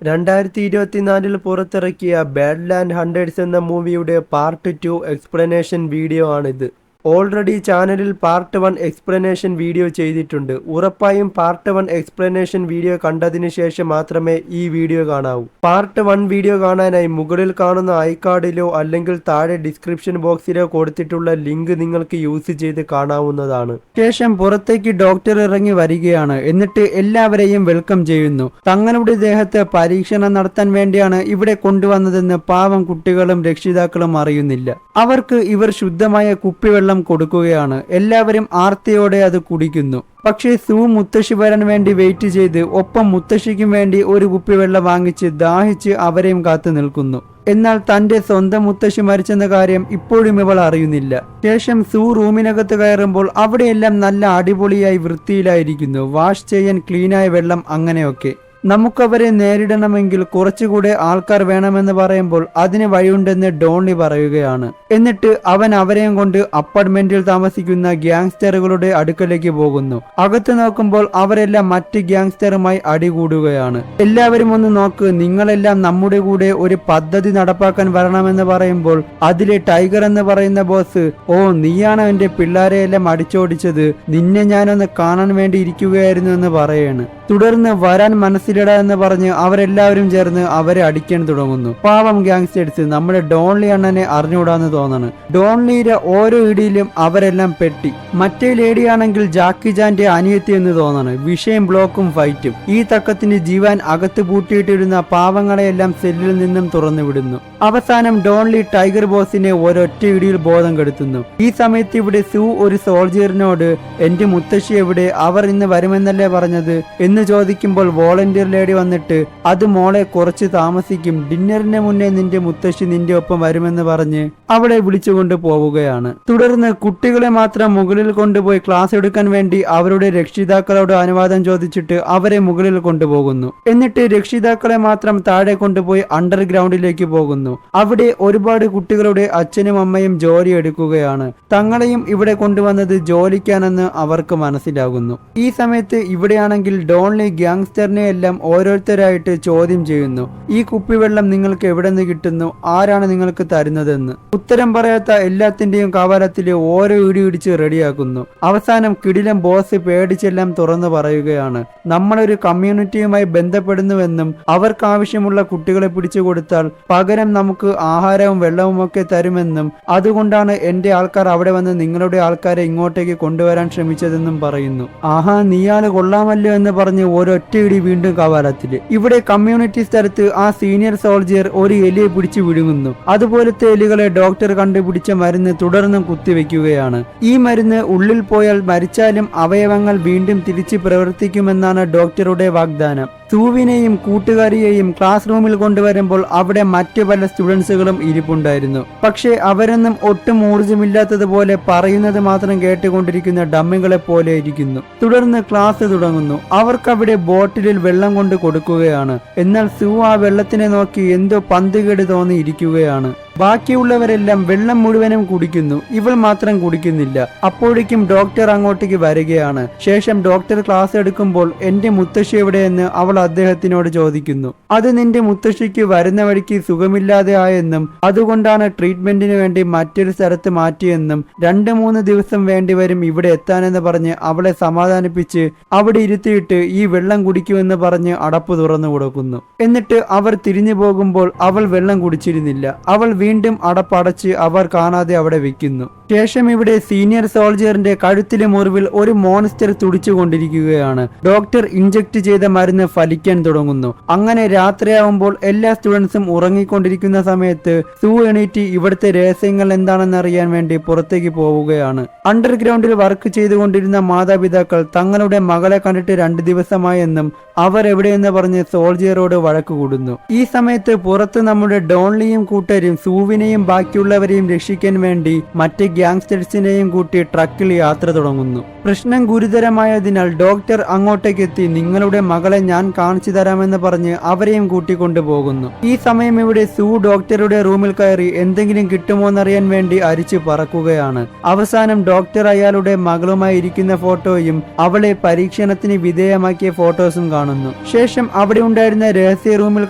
2024 പുറത്തിറക്കിയ ബാഡ്ലാൻഡ് ഹണ്ടേഴ്സ് എന്ന മൂവിയുടെ പാർട്ട് 2 എക്സ്പ്ലനേഷൻ വീഡിയോ ആണിത്. ഓൾറെഡി ചാനലിൽ പാർട്ട് 1 എക്സ്പ്ലനേഷൻ വീഡിയോ ചെയ്തിട്ടുണ്ട്. ഉറപ്പായും പാർട്ട് 1 എക്സ്പ്ലനേഷൻ വീഡിയോ കണ്ടതിന് ശേഷം മാത്രമേ ഈ വീഡിയോ കാണാവൂ. പാർട്ട് 1 വീഡിയോ കാണാനായി മുകളിൽ കാണുന്ന ഐകാർഡിലോ അല്ലെങ്കിൽ താഴെ ഡിസ്ക്രിപ്ഷൻ ബോക്സിലോ കൊടുത്തിട്ടുള്ള ലിങ്ക് നിങ്ങൾക്ക് യൂസ് ചെയ്ത് കാണാവുന്നതാണ്. ശേഷം പുറത്തേക്ക് ഡോക്ടർ ഇറങ്ങി വരികയാണ്. എന്നിട്ട് എല്ലാവരെയും വെൽക്കം ചെയ്യുന്നു. തങ്ങളുടെ ദേഹത്ത് പരീക്ഷണം നടത്താൻ വേണ്ടിയാണ് ഇവിടെ കൊണ്ടുവന്നതെന്ന് പാവം കുട്ടികളും രക്ഷിതാക്കളും അറിയുന്നില്ല. അവർക്ക് ഇവർ ശുദ്ധമായ കുപ്പിവെള്ളം കൊടുക്കുകയാണ്. എല്ലാവരും ആർത്തിയോടെ അത് കുടിക്കുന്നു. പക്ഷേ സൂ മുത്തശ്ശി വരാൻ വേണ്ടി വെയിറ്റ് ചെയ്ത് ഒപ്പം മുത്തശ്ശിക്കും വേണ്ടി ഒരു കുപ്പിവെള്ളം വാങ്ങിച്ച് ദാഹിച്ച് അവരെയും കാത്തു നിൽക്കുന്നു. എന്നാൽ തന്റെ സ്വന്തം മുത്തശ്ശി മരിച്ചെന്ന കാര്യം ഇപ്പോഴും ഇവൾ അറിയുന്നില്ല. ശേഷം സൂ റൂമിനകത്ത് കയറുമ്പോൾ അവിടെയെല്ലാം നല്ല അടിപൊളിയായി വൃത്തിയിലായിരിക്കുന്നു. വാഷ് ചെയ്യാൻ ക്ലീനായ വെള്ളം, അങ്ങനെയൊക്കെ. നമുക്കവരെ നേരിടണമെങ്കിൽ കുറച്ചുകൂടെ ആൾക്കാർ വേണമെന്ന് പറയുമ്പോൾ അതിന് വഴിയുണ്ടെന്ന് ഡോണി പറയുകയാണ്. എന്നിട്ട് അവൻ അവരെയും കൊണ്ട് അപ്പാർട്ട്മെന്റിൽ താമസിക്കുന്ന ഗ്യാങ്സ്റ്ററുകളുടെ അടുക്കലേക്ക് പോകുന്നു. അകത്ത് നോക്കുമ്പോൾ അവരെല്ലാം മറ്റ് ഗ്യാങ്സ്റ്ററുമായി അടികൂടുകയാണ്. എല്ലാവരും ഒന്ന് നോക്ക്, നിങ്ങളെല്ലാം നമ്മുടെ കൂടെ ഒരു പദ്ധതി നടപ്പാക്കാൻ വരണമെന്ന് പറയുമ്പോൾ അതിലെ ടൈഗർ എന്ന് പറയുന്ന ബോസ്, ഓ നീയാണോ എന്റെ പിള്ളേരെയെല്ലാം അടിച്ചോടിച്ചത്, നിന്നെ ഞാനൊന്ന് കാണാൻ വേണ്ടി ഇരിക്കുകയായിരുന്നു എന്ന് പറയാണ്. തുടർന്ന് വരാൻ മനസ്സിലിടാ എന്ന് പറഞ്ഞ് അവരെല്ലാവരും ചേർന്ന് അവരെ അടിക്കാൻ തുടങ്ങുന്നു. പാവം ഗ്യാങ്സ്റ്റേഴ്സ് നമ്മുടെ ഡോൺലി അണ്ണനെ അറിഞ്ഞുകൂടാന്ന് തോന്നണ്. ഡോൺലിയുടെ ഓരോ ഇടിയിലും അവരെല്ലാം പെട്ടി. മറ്റേ ലേഡിയാണെങ്കിൽ ജാക്കി ജാന്റെ അനിയത്തി എന്ന് തോന്നണ്. വിഷയം ബ്ലോക്കും ഫൈറ്റും. ഈ തക്കത്തിന് ജീവൻ അകത്ത് പൂട്ടിയിട്ടിരുന്ന പാവങ്ങളെയെല്ലാം സെല്ലിൽ നിന്നും തുറന്നു വിടുന്നു. അവസാനം ഡോൺലി ടൈഗർ ബോസിനെ ഒരൊറ്റ ഇടിയിൽ ബോധം കെടുത്തുന്നു. ഈ സമയത്ത് ഇവിടെ സൂ ഒരു സോൾജിയറിനോട് എന്റെ മുത്തശ്ശി എവിടെ, അവർ ഇന്ന് വരുമെന്നല്ലേ പറഞ്ഞത് എന്ന് ചോദിക്കുമ്പോൾ വോളണ്ടിയർ ലേഡി വന്നിട്ട് അത് മോളെ കുറച്ച് താമസിക്കും, ഡിന്നറിന് മുന്നേ നിന്റെ മുത്തശ്ശി നിന്റെ ഒപ്പം വരുമെന്ന് പറഞ്ഞ് അവളെ വിളിച്ചുകൊണ്ട് പോവുകയാണ്. തുടർന്ന് കുട്ടികളെ മാത്രം മുകളിൽ കൊണ്ടുപോയി ക്ലാസ് എടുക്കാൻ വേണ്ടി അവരുടെ രക്ഷിതാക്കളോട് അനുവാദം ചോദിച്ചിട്ട് അവരെ മുകളിൽ കൊണ്ടുപോകുന്നു. എന്നിട്ട് രക്ഷിതാക്കളെ മാത്രം താഴെ കൊണ്ടുപോയി അണ്ടർഗ്രൗണ്ടിലേക്ക് പോകുന്നു. അവിടെ ഒരുപാട് കുട്ടികളുടെ അച്ഛനും അമ്മയും ജോലി എടുക്കുകയാണ്. തങ്ങളെയും ഇവിടെ കൊണ്ടുവന്നത് ജോലിക്കാണെന്ന് അവർക്ക് മനസ്സിലാകുന്നു. ഈ സമയത്ത് ഇവിടെയാണെങ്കിൽ ഡോൺലി ഗ്യാങ്സ്റ്ററിനെ എല്ലാം ഓരോരുത്തരായിട്ട് ചോദ്യം ചെയ്യുന്നു. ഈ കുപ്പിവെള്ളം നിങ്ങൾക്ക് എവിടെ നിന്ന് കിട്ടുന്നു, ആരാണ് നിങ്ങൾക്ക് തരുന്നതെന്ന്. ഉത്തരം പറയാത്ത എല്ലാത്തിന്റെയും കവാലത്തില് ഓരോ ഇടിച്ച് റെഡിയാക്കുന്നു. അവസാനം കിടിലം ബോസ് പേടിച്ചെല്ലാം തുറന്നു പറയുകയാണ്. നമ്മളൊരു കമ്മ്യൂണിറ്റിയുമായി ബന്ധപ്പെടുന്നുവെന്നും അവർക്ക് ആവശ്യമുള്ള കുട്ടികളെ പിടിച്ചു കൊടുത്താൽ പകരം നമുക്ക് ആഹാരവും വെള്ളവും ഒക്കെ തരുമെന്നും അതുകൊണ്ടാണ് എന്റെ ആൾക്കാർ അവിടെ വന്ന് നിങ്ങളുടെ ആൾക്കാരെ ഇങ്ങോട്ടേക്ക് കൊണ്ടുവരാൻ ശ്രമിച്ചതെന്നും പറയുന്നു. ആഹാ നീയാള് കൊള്ളാമല്ലോ എന്ന് പറഞ്ഞ് ഒരൊറ്റ ഇടി വീണ്ടും കവാലത്തില്. ഇവിടെ കമ്മ്യൂണിറ്റി സ്ഥലത്ത് ആ സീനിയർ സോൾജിയർ ഒരു എലിയെ പിടിച്ചു വിഴുങ്ങുന്നു. അതുപോലത്തെ എലികളെ ഡോക്ടർ കണ്ടുപിടിച്ച മരുന്ന് തുടർന്നും കുത്തിവെക്കുകയാണ്. ഈ മരുന്ന് ഉള്ളിൽ പോയാൽ മരിച്ചാലും അവയവങ്ങൾ വീണ്ടും തിരിച്ച് പ്രവർത്തിക്കുമെന്നാണ് ഡോക്ടറുടെ വാഗ്ദാനം. സൂവിനെയും കൂട്ടുകാരിയെയും ക്ലാസ് റൂമിൽ കൊണ്ടുവരുമ്പോൾ അവിടെ മറ്റു പല സ്റ്റുഡൻസുകളും ഇരിപ്പുണ്ടായിരുന്നു. പക്ഷേ അവരൊന്നും ഒട്ടും ഊർജ്ജമില്ലാത്തതുപോലെ പറയുന്നത് മാത്രം കേട്ടുകൊണ്ടിരിക്കുന്ന ഡമ്മികളെ പോലെ ഇരിക്കുന്നു. തുടർന്ന് ക്ലാസ് തുടങ്ങുന്നു. അവർക്കവിടെ ബോട്ടിലിൽ വെള്ളം കൊണ്ട് കൊടുക്കുകയാണ്. എന്നാൽ സൂ ആ വെള്ളത്തിനെ നോക്കി എന്തോ പന്തുകേട് തോന്നി ഇരിക്കുകയാണ്. ബാക്കിയുള്ളവരെല്ലാം വെള്ളം മുഴുവനും കുടിക്കുന്നു. ഇവൾ മാത്രം കുടിക്കുന്നില്ല. അപ്പോഴേക്കും ഡോക്ടർ അങ്ങോട്ടേക്ക് വരികയാണ്. ശേഷം ഡോക്ടർ ക്ലാസ് എടുക്കുമ്പോൾ എന്റെ മുത്തശ്ശി എവിടെയെന്ന് അവൾ അദ്ദേഹത്തിനോട് ചോദിക്കുന്നു. അത് നിന്റെ മുത്തശ്ശിക്ക് വരുന്ന വഴിക്ക് സുഖമില്ലാതെ ആയെന്നും അതുകൊണ്ടാണ് ട്രീറ്റ്മെന്റിന് വേണ്ടി മറ്റൊരു സ്ഥലത്ത് മാറ്റിയെന്നും 2-3 ദിവസം വേണ്ടിവരും ഇവിടെ എത്താനെന്ന് പറഞ്ഞ് അവളെ സമാധാനിപ്പിച്ച് അവിടെ ഇരുത്തിയിട്ട് ഈ വെള്ളം കുടിക്കുമെന്ന് പറഞ്ഞ് അടപ്പ് തുറന്നു കൊടുക്കുന്നു. എന്നിട്ട് അവർ തിരിഞ്ഞു പോകുമ്പോൾ അവൾ വെള്ളം കുടിച്ചിരുന്നില്ല. അവൾ വീണ്ടും അടപ്പടച്ച് അവർ കാണാതെ അവിടെ വെക്കുന്നു. ശേഷം ഇവിടെ സീനിയർ സോൾജിയറിന്റെ കഴുത്തിലെ മുറിവിൽ ഒരു മോൺസ്റ്റർ തുടിച്ചുകൊണ്ടിരിക്കുകയാണ്. ഡോക്ടർ ഇഞ്ചക്ട് ചെയ്ത മരുന്ന് ഫലിക്കാൻ തുടങ്ങുന്നു. അങ്ങനെ രാത്രിയാവുമ്പോൾ എല്ലാ സ്റ്റുഡൻസും ഉറങ്ങിക്കൊണ്ടിരിക്കുന്ന സമയത്ത് സൂ എണീറ്റ് ഇവിടുത്തെ രഹസ്യങ്ങൾ എന്താണെന്ന് അറിയാൻ വേണ്ടി പുറത്തേക്ക് പോവുകയാണ്. അണ്ടർഗ്രൗണ്ടിൽ വർക്ക് ചെയ്തുകൊണ്ടിരുന്ന മാതാപിതാക്കൾ തങ്ങളുടെ മകളെ കണ്ടിട്ട് 2 ദിവസമായെന്നും അവർ എവിടെയെന്ന് പറഞ്ഞ് സോൾജിയറോട് വഴക്ക് കൂടുന്നു. ഈ സമയത്ത് പുറത്ത് നമ്മുടെ ഡോൺലിയും കൂട്ടരും സൂവിനെയും ബാക്കിയുള്ളവരെയും രക്ഷിക്കാൻ വേണ്ടി മറ്റ് ഗ്യാങ്സ്റ്റേഴ്സിനെയും കൂട്ടി ട്രക്കിൽ യാത്ര തുടങ്ങുന്നു. പ്രശ്നം ഗുരുതരമായതിനാൽ ഡോക്ടർ അങ്ങോട്ടേക്കെത്തി നിങ്ങളുടെ മകളെ ഞാൻ കാണിച്ചു തരാമെന്ന് പറഞ്ഞ് അവരെയും കൂട്ടിക്കൊണ്ടുപോകുന്നു. ഈ സമയം ഇവിടെ സൂ ഡോക്ടറുടെ റൂമിൽ കയറി എന്തെങ്കിലും കിട്ടുമോന്നറിയാൻ വേണ്ടി അരിച്ചു പറക്കുകയാണ്. അവസാനം ഡോക്ടർ അയാളുടെ മകളുമായി ഇരിക്കുന്ന ഫോട്ടോയും അവളെ പരീക്ഷണത്തിന് വിധേയമാക്കിയ ഫോട്ടോസും കാണുന്നു. ശേഷം അവിടെ ഉണ്ടായിരുന്ന രഹസ്യ റൂമിൽ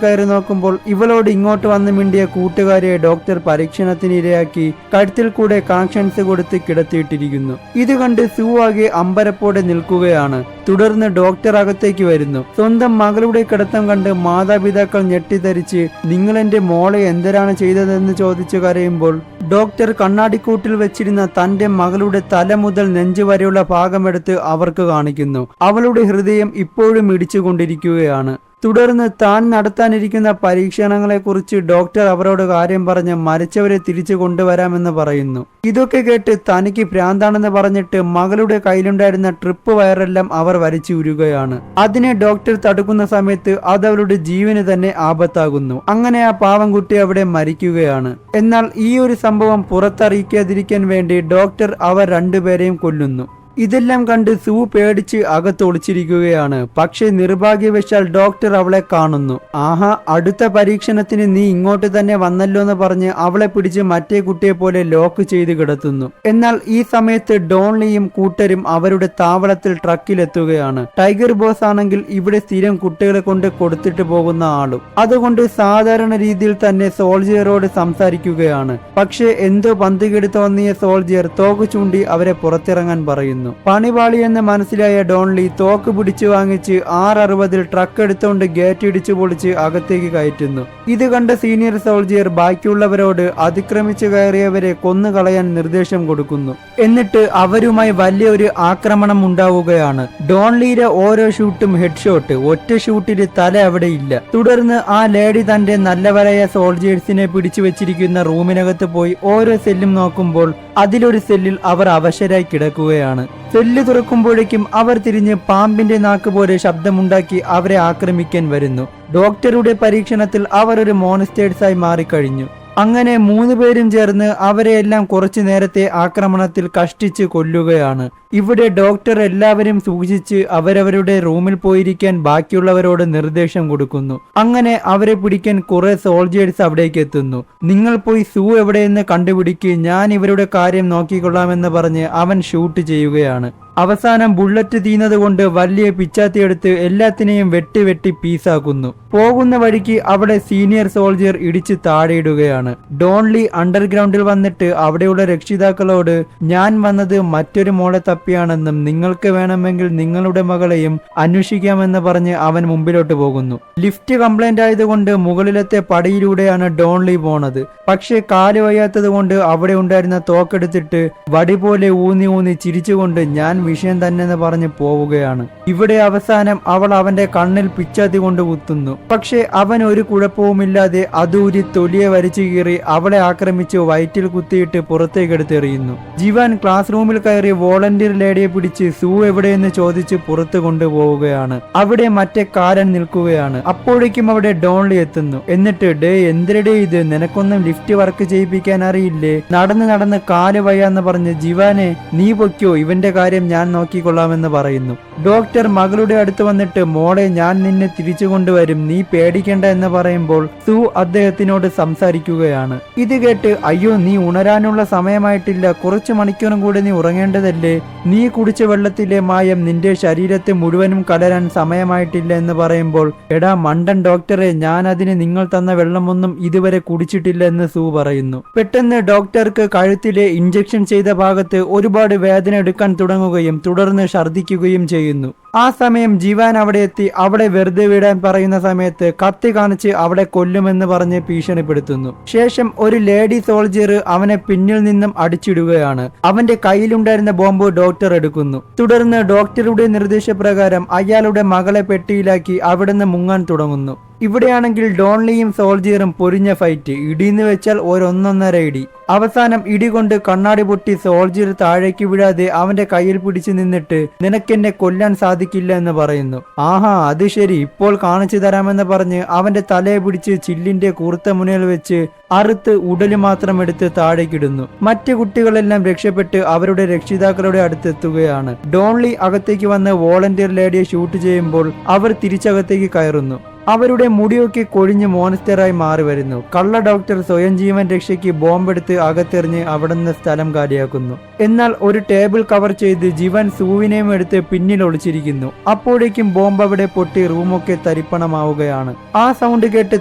കയറി നോക്കുമ്പോൾ ഇവളോട് ഇങ്ങോട്ട് വന്ന് മിണ്ടിയ കൂട്ടുകാരെ ഡോക്ടർ പരീക്ഷണത്തിന് ഇരയാക്കി കഴുത്തിൽ കൂടെ കണക്ഷൻസ് കൊടുത്ത് കിടത്തിയിട്ടിരിക്കുന്നു. ഇത് കണ്ട് സൂ ആകെ അമ്പരപ്പോടെ നിൽക്കുകയാണ്. തുടർന്ന് ഡോക്ടർ അകത്തേക്ക് വരുന്നു. സ്വന്തം മകളുടെ കിടത്തം കണ്ട് മാതാപിതാക്കൾ ഞെട്ടിധരിച്ച് നിങ്ങൾ എന്റെ മോളെ എന്തിനാണ് ചെയ്തതെന്ന് ചോദിച്ചു കരയുമ്പോൾ ഡോക്ടർ കണ്ണാടിക്കൂട്ടിൽ വെച്ചിരുന്ന തന്റെ മകളുടെ തല മുതൽ നെഞ്ചു വരെയുള്ള ഭാഗമെടുത്ത് അവർക്ക് കാണിക്കുന്നു. അവളുടെ ഹൃദയം ഇപ്പോഴും ഇടിച്ചുകൊണ്ടിരിക്കുകയാണ്. തുടർന്ന് താൻ നടത്താനിരിക്കുന്ന പരീക്ഷണങ്ങളെക്കുറിച്ച് ഡോക്ടർ അവരോട് കാര്യം പറഞ്ഞ് മരിച്ചവരെ തിരിച്ചു കൊണ്ടുവരാമെന്ന് പറയുന്നു. ഇതൊക്കെ കേട്ട് തനിക്ക് ഭ്രാന്താണെന്ന് പറഞ്ഞിട്ട് മകളുടെ കയ്യിലുണ്ടായിരുന്ന ട്രിപ്പ് വയറെല്ലാം അവർ വലിച്ചൂരുകയാണ്. അതിനെ ഡോക്ടർ തടുക്കുന്ന സമയത്ത് അത് അവളുടെ ജീവന് തന്നെ ആപത്താകുന്നു. അങ്ങനെ ആ പാവം കുട്ടി അവിടെ മരിക്കുകയാണ്. എന്നാൽ ഈ ഒരു സംഭവം പുറത്തറിയിക്കാതിരിക്കാൻ വേണ്ടി ഡോക്ടർ അവർ രണ്ടുപേരെയും കൊല്ലുന്നു. ഇതെല്ലാം കണ്ട് സൂ പേടിച്ച് അകത്തൊളിച്ചിരിക്കുകയാണ്. പക്ഷെ നിർഭാഗ്യവശാൽ ഡോക്ടർ അവളെ കാണുന്നു. ആഹാ, അടുത്ത പരീക്ഷണത്തിന് നീ ഇങ്ങോട്ട് തന്നെ വന്നല്ലോ എന്ന് പറഞ്ഞ് അവളെ പിടിച്ച് മറ്റേ കുട്ടിയെ പോലെ ലോക്ക് ചെയ്ത് കിടത്തുന്നു. എന്നാൽ ഈ സമയത്ത് ഡോൺലിയും കൂട്ടരും അവരുടെ താവളത്തിൽ ട്രക്കിലെത്തുകയാണ്. ടൈഗർ ബോസ് ആണെങ്കിൽ ഇവിടെ സ്ഥിരം കുട്ടികളെ കൊണ്ട് കൊടുത്തിട്ട് പോകുന്ന ആളും. അതുകൊണ്ട് സാധാരണ രീതിയിൽ തന്നെ സോൾജിയറോട് സംസാരിക്കുകയാണ്. പക്ഷെ എന്തോ പന്തുകേട് തോന്നിയ സോൾജിയർ തോക്ക് ചൂണ്ടി അവരെ പുറത്തിറങ്ങാൻ പറയുന്നു. പണിപാളി എന്ന് മനസ്സിലായ ഡോൺലി തോക്ക് പിടിച്ചു വാങ്ങിച്ച് 660 ട്രക്ക് എടുത്തുകൊണ്ട് ഗേറ്റ് ഇടിച്ചു പൊളിച്ച് അകത്തേക്ക് കയറ്റുന്നു. ഇത് കണ്ട സീനിയർ സോൾജിയർ ബാക്കിയുള്ളവരോട് അതിക്രമിച്ചു കയറിയവരെ കൊന്നുകളയാൻ നിർദ്ദേശം കൊടുക്കുന്നു. എന്നിട്ട് അവരുമായി വലിയൊരു ആക്രമണം ഉണ്ടാവുകയാണ്. ഡോൺലിയുടെ ഓരോ ഷൂട്ടും ഹെഡ് ഷോട്ട്. ഒറ്റ ഷൂട്ടില് തല അവിടെ ഇല്ല. തുടർന്ന് ആ ലേഡി തന്റെ നല്ലവരായ സോൾജിയേഴ്സിനെ പിടിച്ചു വെച്ചിരിക്കുന്ന റൂമിനകത്ത് പോയി ഓരോ സെല്ലും നോക്കുമ്പോൾ അതിലൊരു സെല്ലിൽ അവർ അവശരായി കിടക്കുകയാണ്. സെല്ല് തുറക്കുമ്പോഴേക്കും അവർ തിരിഞ്ഞ് പാമ്പിന്റെ നാക്ക് പോലെ ശബ്ദമുണ്ടാക്കി അവരെ ആക്രമിക്കാൻ വരുന്നു. ഡോക്ടറുടെ പരീക്ഷണത്തിൽ അവർ ഒരു മോൺസ്റ്റേഴ്സായി മാറിക്കഴിഞ്ഞു. അങ്ങനെ 3 പേരും ചേർന്ന് അവരെയെല്ലാം കുറച്ചു നേരത്തെ ആക്രമണത്തിൽ കഷ്ടിച്ച് കൊല്ലുകയാണ്. ഇവിടെ ഡോക്ടർ എല്ലാവരും സൂക്ഷിച്ച് അവരവരുടെ റൂമിൽ പോയിരിക്കാൻ ബാക്കിയുള്ളവരോട് നിർദ്ദേശം കൊടുക്കുന്നു. അങ്ങനെ അവരെ പിടിക്കാൻ കുറെ സോൾജിയേഴ്സ് അവിടേക്ക് എത്തുന്നു. നിങ്ങൾ പോയി സൂ എവിടെയെന്ന് കണ്ടുപിടിക്കുക, ഞാൻ ഇവരുടെ കാര്യം നോക്കിക്കൊള്ളാമെന്ന് പറഞ്ഞ് അവൻ ഷൂട്ട് ചെയ്യുകയാണ്. അവസാനം ബുള്ളറ്റ് തീയുന്നത് കൊണ്ട് വലിയ പിച്ചാത്തി എടുത്ത് എല്ലാത്തിനെയും വെട്ടി പീസാക്കുന്നു. പോകുന്ന വഴിക്ക് അവിടെ സീനിയർ സോൾജിയർ ഇടിച്ച് താഴെയിടുകയാണ്. ഡോൺലി അണ്ടർഗ്രൗണ്ടിൽ വന്നിട്ട് അവിടെയുള്ള രക്ഷിതാക്കളോട് ഞാൻ വന്നത് മറ്റൊരു മോളെ തപ്പിയാണെന്നും നിങ്ങൾക്ക് വേണമെങ്കിൽ നിങ്ങളുടെ മകളെയും അന്വേഷിക്കാമെന്ന് പറഞ്ഞ് അവൻ മുമ്പിലോട്ട് പോകുന്നു. ലിഫ്റ്റ് കംപ്ലൈന്റ് ആയതുകൊണ്ട് മുകളിലത്തെ പടിയിലൂടെയാണ് ഡോൺലി പോണത്. പക്ഷെ കാല് വയ്യാത്തത് കൊണ്ട് അവിടെ ഉണ്ടായിരുന്ന തോക്കെടുത്തിട്ട് വടി പോലെ ഊന്നി ചിരിച്ചുകൊണ്ട് ഞാൻ വിഷയം തന്നെ പറഞ്ഞ് പോവുകയാണ്. ഇവിടെ അവസാനം അവൾ അവന്റെ കണ്ണിൽ പിച്ചാത്തി കൊണ്ട് കുത്തുന്നു. പക്ഷെ അവൻ ഒരു കുഴപ്പവുമില്ലാതെ അതൂരി തൊലിയെ വരിച്ചു കീറി അവളെ ആക്രമിച്ച് വയറ്റിൽ കുത്തിയിട്ട് പുറത്തേക്ക് എടുത്തെറിയുന്നു. ജീവാൻ ക്ലാസ് റൂമിൽ കയറി വോളണ്ടിയർ ലേഡിയെ പിടിച്ച് സൂ എവിടെയെന്ന് ചോദിച്ച് പുറത്തു കൊണ്ടുപോവുകയാണ്. അവിടെ മറ്റേ കാരൻ നിൽക്കുകയാണ്. അപ്പോഴേക്കും അവിടെ ഡോൺലി എത്തുന്നു. എന്നിട്ട് ഡേ എന്തിരടേ ഇത്, നിനക്കൊന്നും ലിഫ്റ്റ് വർക്ക് ചെയ്യിപ്പിക്കാൻ അറിയില്ലേ, നടന്ന് കാല് വയ്യാന്ന് പറഞ്ഞ് ജീവാനെ നീ പൊയ്ക്കോ, ഇവന്റെ കാര്യം ഞാൻ നോക്കിക്കൊള്ളാമെന്ന് പറയുന്നു. ഡോക്ടർ മകളുടെ അടുത്ത് വന്നിട്ട് മോളെ ഞാൻ നിന്നെ തിരിച്ചു കൊണ്ടുവരും, നീ പേടിക്കേണ്ട എന്ന് പറയുമ്പോൾ സൂ അദ്ദേഹത്തിനോട് സംസാരിക്കുകയാണ്. ഇത് കേട്ട് അയ്യോ നീ ഉണരാനുള്ള സമയമായിട്ടില്ല, കുറച്ചു മണിക്കൂറും കൂടി നീ ഉറങ്ങേണ്ടതല്ലേ, നീ കുടിച്ച വെള്ളത്തിലെ മായം നിന്റെ ശരീരത്തെ മുഴുവനും കലരാൻ സമയമായിട്ടില്ല എന്ന് പറയുമ്പോൾ എടാ മണ്ടൻ ഡോക്ടറെ, ഞാൻ അതിന് നിങ്ങൾ തന്ന വെള്ളമൊന്നും ഇതുവരെ കുടിച്ചിട്ടില്ല എന്ന് സൂ പറയുന്നു. പെട്ടെന്ന് ഡോക്ടർക്ക് കഴുത്തിലെ ഇഞ്ചക്ഷൻ ചെയ്ത ഭാഗത്ത് ഒരുപാട് വേദന എടുക്കാൻ തുടങ്ങുകയും തുടർന്ന് ഛർദ്ദിക്കുകയും ചെയ്യുന്നു. ആ സമയം ജീവാൻ അവിടെ എത്തി അവളെ വെറുതെ വിടാൻ പറയുന്ന സമയത്ത് കത്തി കാണിച്ച് അവളെ കൊല്ലുമെന്ന് പറഞ്ഞ് ഭീഷണിപ്പെടുത്തുന്നു. ശേഷം ഒരു ലേഡി സോൾജിയർ അവനെ പിന്നിൽ നിന്നും അടിച്ചിടുകയാണ്. അവന്റെ കയ്യിലുണ്ടായിരുന്ന ബോംബ് ഡോക്ടർ എടുക്കുന്നു. തുടർന്ന് ഡോക്ടറുടെ നിർദ്ദേശപ്രകാരം അയാളുടെ മകളെ പെട്ടിയിലാക്കി അവിടുന്ന് മുങ്ങാൻ തുടങ്ങുന്നു. ഇവിടെയാണെങ്കിൽ ഡോൺലിയും സോൾജിയറും പൊരിഞ്ഞ ഫൈറ്റ്. ഇടിന്ന് വെച്ചാൽ ഒരൊന്നൊന്നര ഇടി. അവസാനം ഇടി കൊണ്ട് കണ്ണാടി പൊട്ടി സോൾജിയർ താഴേക്ക് വീഴാതെ അവന്റെ കയ്യിൽ പിടിച്ചു നിന്നിട്ട് നിനക്കെന്നെ കൊല്ലാൻ സാധിക്കില്ല എന്ന് പറയുന്നു. ആഹാ അത് ശരി, ഇപ്പോൾ കാണിച്ചു തരാമെന്ന് പറഞ്ഞ് അവന്റെ തലയെ പിടിച്ച് ചില്ലിന്റെ കൂർത്ത മുനയിൽ വെച്ച് അറുത്ത് ഉടല് മാത്രം എടുത്ത് താഴേക്കിടുന്നു. മറ്റു കുട്ടികളെല്ലാം രക്ഷപ്പെട്ട് അവരുടെ രക്ഷിതാക്കളുടെ അടുത്തെത്തുകയാണ്. ഡോൺലി അകത്തേക്ക് വന്ന് വോളണ്ടിയർ ലേഡിയെ ഷൂട്ട് ചെയ്യുമ്പോൾ അവർ തിരിച്ചകത്തേക്ക് കയറുന്നു. അവരുടെ മുടിയൊക്കെ കൊഴിഞ്ഞ് മോൺസ്റ്ററായി മാറി വരുന്നു. കള്ള ഡോക്ടർ സ്വയം ജീവൻ രക്ഷയ്ക്ക് ബോംബെടുത്ത് അകത്തെറിഞ്ഞ് അവിടുന്ന് സ്ഥലം കാലിയാക്കുന്നു. എന്നാൽ ഒരു ടേബിൾ കവർ ചെയ്ത് ജീവൻ സൂവിനെയും എടുത്ത് പിന്നിൽ ഒളിച്ചിരിക്കുന്നു. അപ്പോഴേക്കും ബോംബ് അവിടെ പൊട്ടി റൂമൊക്കെ തരിപ്പണമാവുകയാണ്. ആ സൗണ്ട് കേട്ട്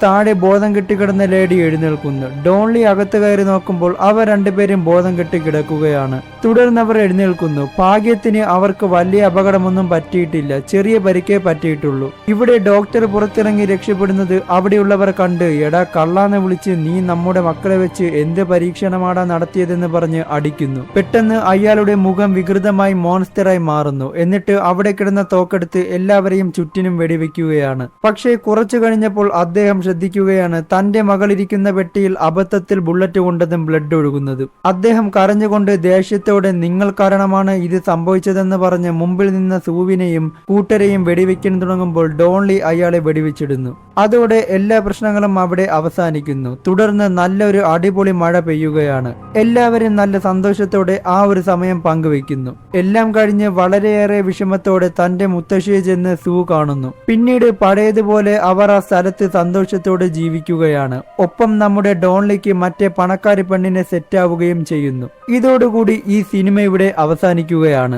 താഴെ ബോധം കെട്ടിക്കിടന്ന ലേഡി എഴുന്നേൽക്കുന്നു. ഡോൺലി അകത്ത് കയറി നോക്കുമ്പോൾ അവർ രണ്ടുപേരും ബോധം കെട്ടി കിടക്കുകയാണ്. തുടർന്ന് അവർ എഴുന്നേൽക്കുന്നു. ഭാഗ്യത്തിന് അവർക്ക് വലിയ അപകടമൊന്നും പറ്റിയിട്ടില്ല, ചെറിയ പരിക്കേ പറ്റിയിട്ടുള്ളൂ. ഇവിടെ ഡോക്ടർ പുറത്തിറങ്ങി രക്ഷപ്പെടുന്നത് അവിടെയുള്ളവർ കണ്ട് എടാ കള്ളാന്ന് വിളിച്ച് നീ നമ്മുടെ മക്കളെ വെച്ച് എന്ത് പരീക്ഷണമാടാ നടത്തിയതെന്ന് പറഞ്ഞ് അടിക്കുന്നു. പെട്ടെന്ന് അയാളുടെ മുഖം വികൃതമായി മോൺസ്റ്ററായി മാറുന്നു. എന്നിട്ട് അവിടെ കിടന്ന തോക്കെടുത്ത് എല്ലാവരെയും ചുറ്റിനും വെടിവെക്കുകയാണ്. പക്ഷേ കുറച്ചു കഴിഞ്ഞപ്പോൾ അദ്ദേഹം ശ്രദ്ധിക്കുകയാണ് തന്റെ മകളിരിക്കുന്ന പെട്ടിയിൽ അബദ്ധത്തിൽ ബുള്ളറ്റ് കൊണ്ടതും ബ്ലഡ് ഒഴുകുന്നതും. അദ്ദേഹം കരഞ്ഞുകൊണ്ട് ദേഷ്യത്തോടെ നിങ്ങൾ കാരണമാണ് ഇത് സംഭവിച്ചതെന്ന് പറഞ്ഞ് മുമ്പിൽ നിന്ന സൂവിനെയും കൂട്ടരെയും വെടിവെക്കാൻ തുടങ്ങുമ്പോൾ ഡോൺലി അയാളെ വെടിവെച്ചിടുന്നു. അതോടെ എല്ലാ പ്രശ്നങ്ങളും അവിടെ അവസാനിക്കുന്നു. തുടർന്ന് നല്ലൊരു അടിപൊളി മഴ പെയ്യുകയാണ്. എല്ലാവരും നല്ല സന്തോഷത്തോടെ ആ ഒരു സമയം പങ്കുവെക്കുന്നു. എല്ലാം കഴിഞ്ഞ് വളരെയേറെ വിഷമത്തോടെ തന്റെ മുത്തശ്ശിയെ ചെന്ന് സൂ കാണുന്നു. പിന്നീട് പഴയതുപോലെ അവർ ആ സ്ഥലത്ത് സന്തോഷത്തോടെ ജീവിക്കുകയാണ്. ഒപ്പം നമ്മുടെ ഡോൺലിക്ക് മറ്റേ പണക്കാരി പെണ്ണിനെ സെറ്റാവുകയും ചെയ്യുന്നു. ഇതോടുകൂടി ഈ സിനിമ ഇവിടെ അവസാനിക്കുകയാണ്.